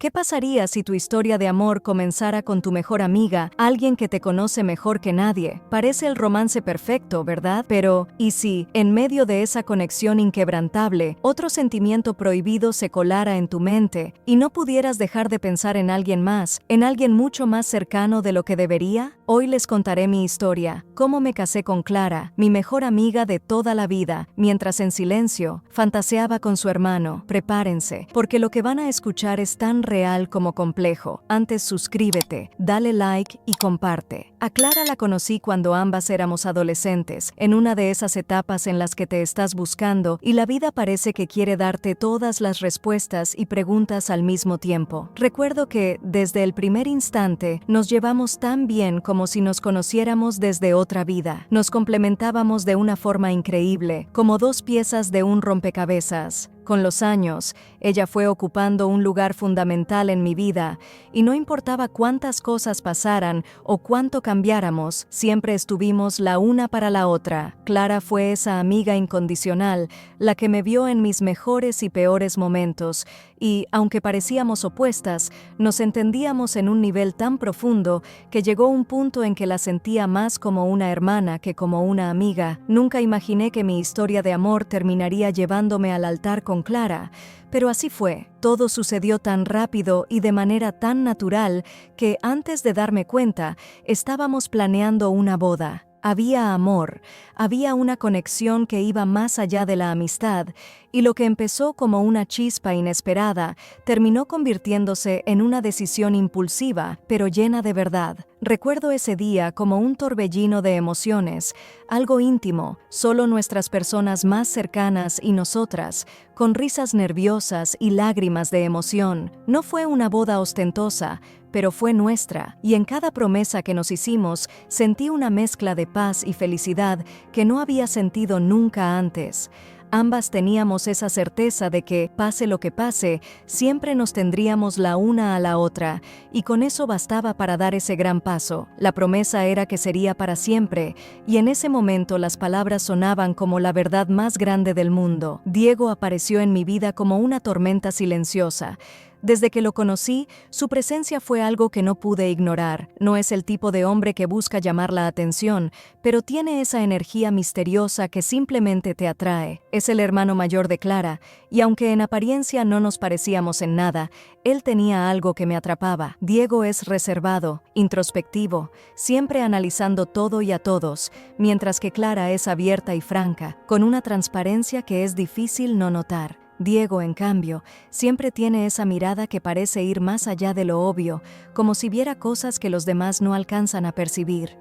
¿Qué pasaría si tu historia de amor comenzara con tu mejor amiga, alguien que te conoce mejor que nadie? Parece el romance perfecto, ¿verdad? Pero, ¿y si, en medio de esa conexión inquebrantable, otro sentimiento prohibido se colara en tu mente y no pudieras dejar de pensar en alguien más, en alguien mucho más cercano de lo que debería? Hoy les contaré mi historia, cómo me casé con Clara, mi mejor amiga de toda la vida, mientras en silencio fantaseaba con su hermano. Prepárense, porque lo que van a escuchar es tan real como complejo. Antes suscríbete, dale like y comparte. A Clara la conocí cuando ambas éramos adolescentes, en una de esas etapas en las que te estás buscando y la vida parece que quiere darte todas las respuestas y preguntas al mismo tiempo. Recuerdo que, desde el primer instante, nos llevamos tan bien como si nos conociéramos desde otra vida. Nos complementábamos de una forma increíble, como dos piezas de un rompecabezas. Con los años, ella fue ocupando un lugar fundamental en mi vida, y no importaba cuántas cosas pasaran o cuánto cambiáramos, siempre estuvimos la una para la otra. Clara fue esa amiga incondicional, la que me vio en mis mejores y peores momentos, y, aunque parecíamos opuestas, nos entendíamos en un nivel tan profundo que llegó un punto en que la sentía más como una hermana que como una amiga. Nunca imaginé que mi historia de amor terminaría llevándome al altar con Clara, pero así fue. Todo sucedió tan rápido y de manera tan natural que, antes de darme cuenta, estábamos planeando una boda. Había amor, había una conexión que iba más allá de la amistad, y lo que empezó como una chispa inesperada terminó convirtiéndose en una decisión impulsiva, pero llena de verdad. Recuerdo ese día como un torbellino de emociones, algo íntimo, solo nuestras personas más cercanas y nosotras, con risas nerviosas y lágrimas de emoción. No fue una boda ostentosa, pero fue nuestra, y en cada promesa que nos hicimos sentí una mezcla de paz y felicidad que no había sentido nunca antes. Ambas teníamos esa certeza de que, pase lo que pase, siempre nos tendríamos la una a la otra, y con eso bastaba para dar ese gran paso. La promesa era que sería para siempre, y en ese momento las palabras sonaban como la verdad más grande del mundo. Diego apareció en mi vida como una tormenta silenciosa. Desde que lo conocí, su presencia fue algo que no pude ignorar. No es el tipo de hombre que busca llamar la atención, pero tiene esa energía misteriosa que simplemente te atrae. Es el hermano mayor de Clara, y aunque en apariencia no nos parecíamos en nada, él tenía algo que me atrapaba. Diego es reservado, introspectivo, siempre analizando todo y a todos, mientras que Clara es abierta y franca, con una transparencia que es difícil no notar. Diego, en cambio, siempre tiene esa mirada que parece ir más allá de lo obvio, como si viera cosas que los demás no alcanzan a percibir.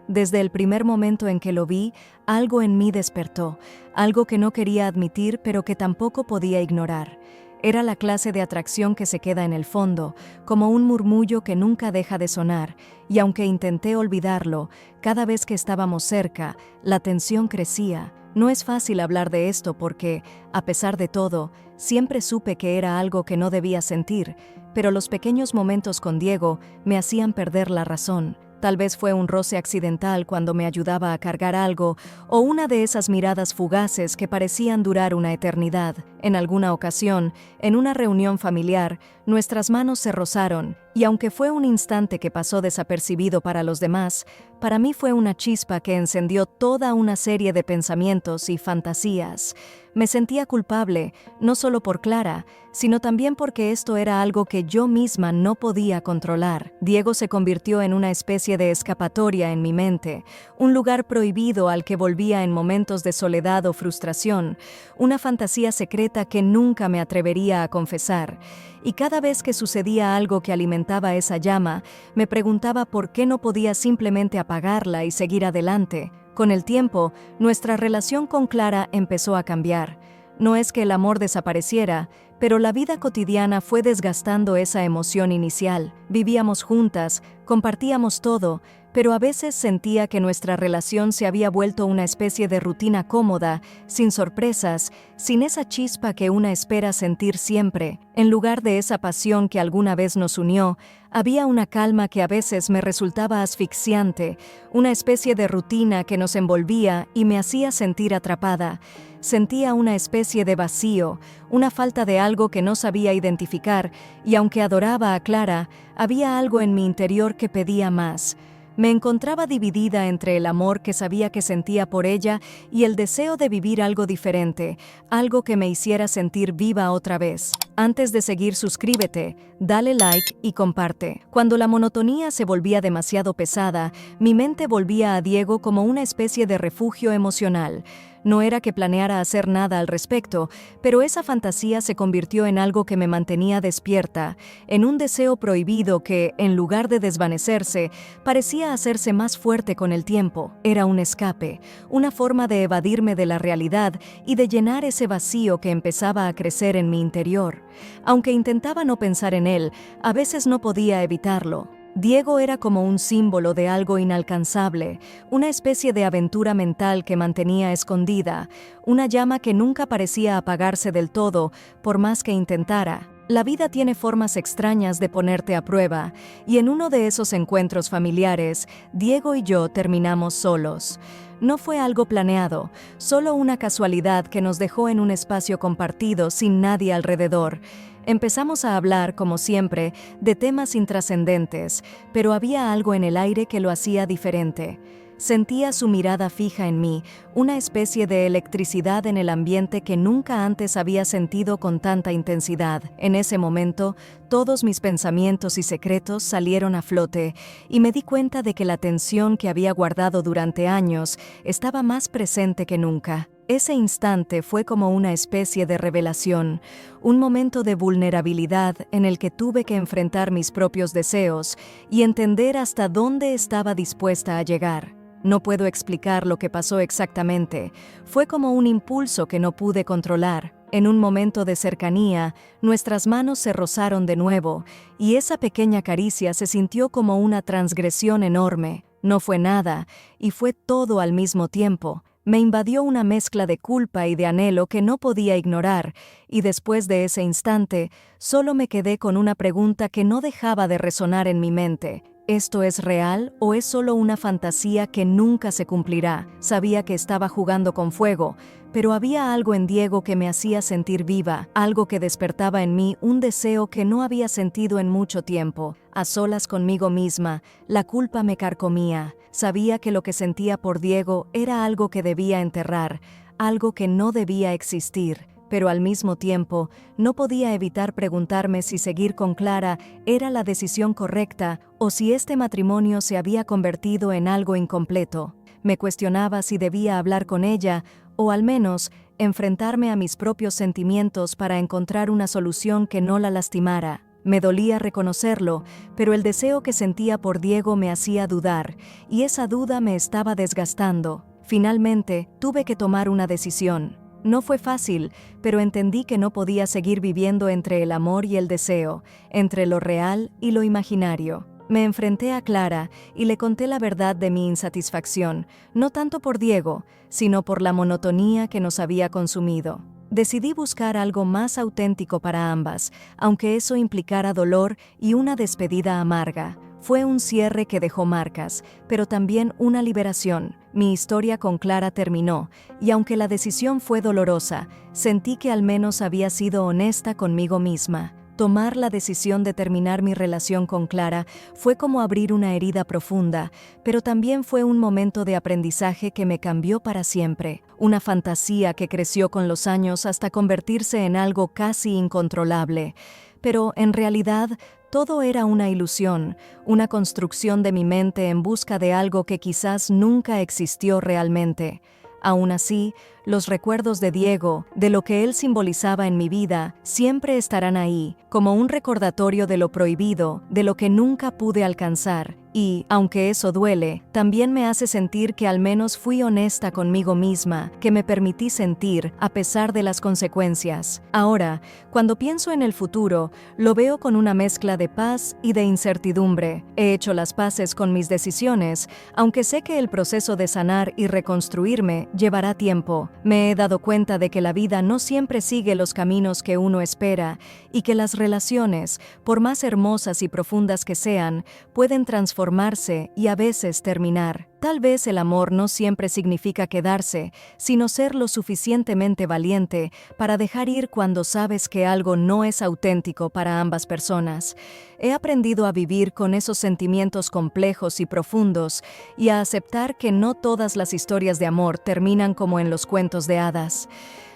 Desde el primer momento en que lo vi, algo en mí despertó, algo que no quería admitir pero que tampoco podía ignorar. Era la clase de atracción que se queda en el fondo, como un murmullo que nunca deja de sonar, y aunque intenté olvidarlo, cada vez que estábamos cerca, la tensión crecía. No es fácil hablar de esto porque, a pesar de todo, siempre supe que era algo que no debía sentir, pero los pequeños momentos con Diego me hacían perder la razón. Tal vez fue un roce accidental cuando me ayudaba a cargar algo, o una de esas miradas fugaces que parecían durar una eternidad. En alguna ocasión, en una reunión familiar, nuestras manos se rozaron, y aunque fue un instante que pasó desapercibido para los demás, para mí fue una chispa que encendió toda una serie de pensamientos y fantasías. Me sentía culpable, no solo por Clara, sino también porque esto era algo que yo misma no podía controlar. Diego se convirtió en una especie de escapatoria en mi mente, un lugar prohibido al que volvía en momentos de soledad o frustración, una fantasía secreta que nunca me atrevería a confesar. Y cada vez que sucedía algo que alimentaba esa llama, me preguntaba por qué no podía simplemente apagarla y seguir adelante. Con el tiempo, nuestra relación con Clara empezó a cambiar. No es que el amor desapareciera, pero la vida cotidiana fue desgastando esa emoción inicial. Vivíamos juntas, compartíamos todo, pero a veces sentía que nuestra relación se había vuelto una especie de rutina cómoda, sin sorpresas, sin esa chispa que una espera sentir siempre. En lugar de esa pasión que alguna vez nos unió, había una calma que a veces me resultaba asfixiante, una especie de rutina que nos envolvía y me hacía sentir atrapada. Sentía una especie de vacío, una falta de algo que no sabía identificar, y aunque adoraba a Clara, había algo en mi interior que pedía más. Me encontraba dividida entre el amor que sabía que sentía por ella y el deseo de vivir algo diferente, algo que me hiciera sentir viva otra vez. Antes de seguir, suscríbete, dale like y comparte. Cuando la monotonía se volvía demasiado pesada, mi mente volvía a Diego como una especie de refugio emocional. No era que planeara hacer nada al respecto, pero esa fantasía se convirtió en algo que me mantenía despierta, en un deseo prohibido que, en lugar de desvanecerse, parecía hacerse más fuerte con el tiempo. Era un escape, una forma de evadirme de la realidad y de llenar ese vacío que empezaba a crecer en mi interior. Aunque intentaba no pensar en él, a veces no podía evitarlo. Diego era como un símbolo de algo inalcanzable, una especie de aventura mental que mantenía escondida, una llama que nunca parecía apagarse del todo, por más que intentara. La vida tiene formas extrañas de ponerte a prueba, y en uno de esos encuentros familiares, Diego y yo terminamos solos. No fue algo planeado, solo una casualidad que nos dejó en un espacio compartido sin nadie alrededor. Empezamos a hablar, como siempre, de temas intrascendentes, pero había algo en el aire que lo hacía diferente. Sentía su mirada fija en mí, una especie de electricidad en el ambiente que nunca antes había sentido con tanta intensidad. En ese momento, todos mis pensamientos y secretos salieron a flote, y me di cuenta de que la tensión que había guardado durante años estaba más presente que nunca. Ese instante fue como una especie de revelación, un momento de vulnerabilidad en el que tuve que enfrentar mis propios deseos y entender hasta dónde estaba dispuesta a llegar. No puedo explicar lo que pasó exactamente, fue como un impulso que no pude controlar. En un momento de cercanía, nuestras manos se rozaron de nuevo, y esa pequeña caricia se sintió como una transgresión enorme. No fue nada, y fue todo al mismo tiempo. Me invadió una mezcla de culpa y de anhelo que no podía ignorar, y después de ese instante, solo me quedé con una pregunta que no dejaba de resonar en mi mente. ¿Esto es real o es solo una fantasía que nunca se cumplirá? Sabía que estaba jugando con fuego, pero había algo en Diego que me hacía sentir viva, algo que despertaba en mí un deseo que no había sentido en mucho tiempo. A solas conmigo misma, la culpa me carcomía. Sabía que lo que sentía por Diego era algo que debía enterrar, algo que no debía existir. Pero al mismo tiempo, no podía evitar preguntarme si seguir con Clara era la decisión correcta o si este matrimonio se había convertido en algo incompleto. Me cuestionaba si debía hablar con ella o al menos enfrentarme a mis propios sentimientos para encontrar una solución que no la lastimara. Me dolía reconocerlo, pero el deseo que sentía por Diego me hacía dudar, y esa duda me estaba desgastando. Finalmente, tuve que tomar una decisión. No fue fácil, pero entendí que no podía seguir viviendo entre el amor y el deseo, entre lo real y lo imaginario. Me enfrenté a Clara y le conté la verdad de mi insatisfacción, no tanto por Diego, sino por la monotonía que nos había consumido. Decidí buscar algo más auténtico para ambas, aunque eso implicara dolor y una despedida amarga. Fue un cierre que dejó marcas, pero también una liberación. Mi historia con Clara terminó, y aunque la decisión fue dolorosa, sentí que al menos había sido honesta conmigo misma. Tomar la decisión de terminar mi relación con Clara fue como abrir una herida profunda, pero también fue un momento de aprendizaje que me cambió para siempre. Una fantasía que creció con los años hasta convertirse en algo casi incontrolable. Pero en realidad, todo era una ilusión, una construcción de mi mente en busca de algo que quizás nunca existió realmente. Aún así, los recuerdos de Diego, de lo que él simbolizaba en mi vida, siempre estarán ahí, como un recordatorio de lo prohibido, de lo que nunca pude alcanzar. Y, aunque eso duele, también me hace sentir que al menos fui honesta conmigo misma, que me permití sentir, a pesar de las consecuencias. Ahora, cuando pienso en el futuro, lo veo con una mezcla de paz y de incertidumbre. He hecho las paces con mis decisiones, aunque sé que el proceso de sanar y reconstruirme llevará tiempo. Me he dado cuenta de que la vida no siempre sigue los caminos que uno espera y que las relaciones, por más hermosas y profundas que sean, pueden transformarse y a veces terminar. Tal vez el amor no siempre significa quedarse, sino ser lo suficientemente valiente para dejar ir cuando sabes que algo no es auténtico para ambas personas. He aprendido a vivir con esos sentimientos complejos y profundos y a aceptar que no todas las historias de amor terminan como en los cuentos de hadas.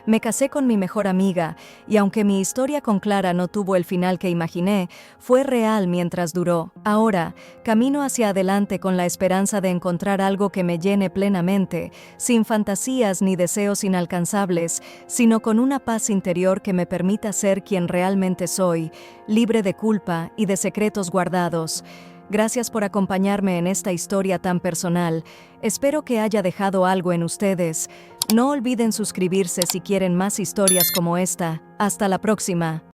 Me casé con mi mejor amiga, y aunque mi historia con Clara no tuvo el final que imaginé, fue real mientras duró. Ahora, camino hacia adelante con la esperanza de encontrar algo que me llene plenamente, sin fantasías ni deseos inalcanzables, sino con una paz interior que me permita ser quien realmente soy, libre de culpa y de secretos guardados. Gracias por acompañarme en esta historia tan personal. Espero que haya dejado algo en ustedes. No olviden suscribirse si quieren más historias como esta. Hasta la próxima.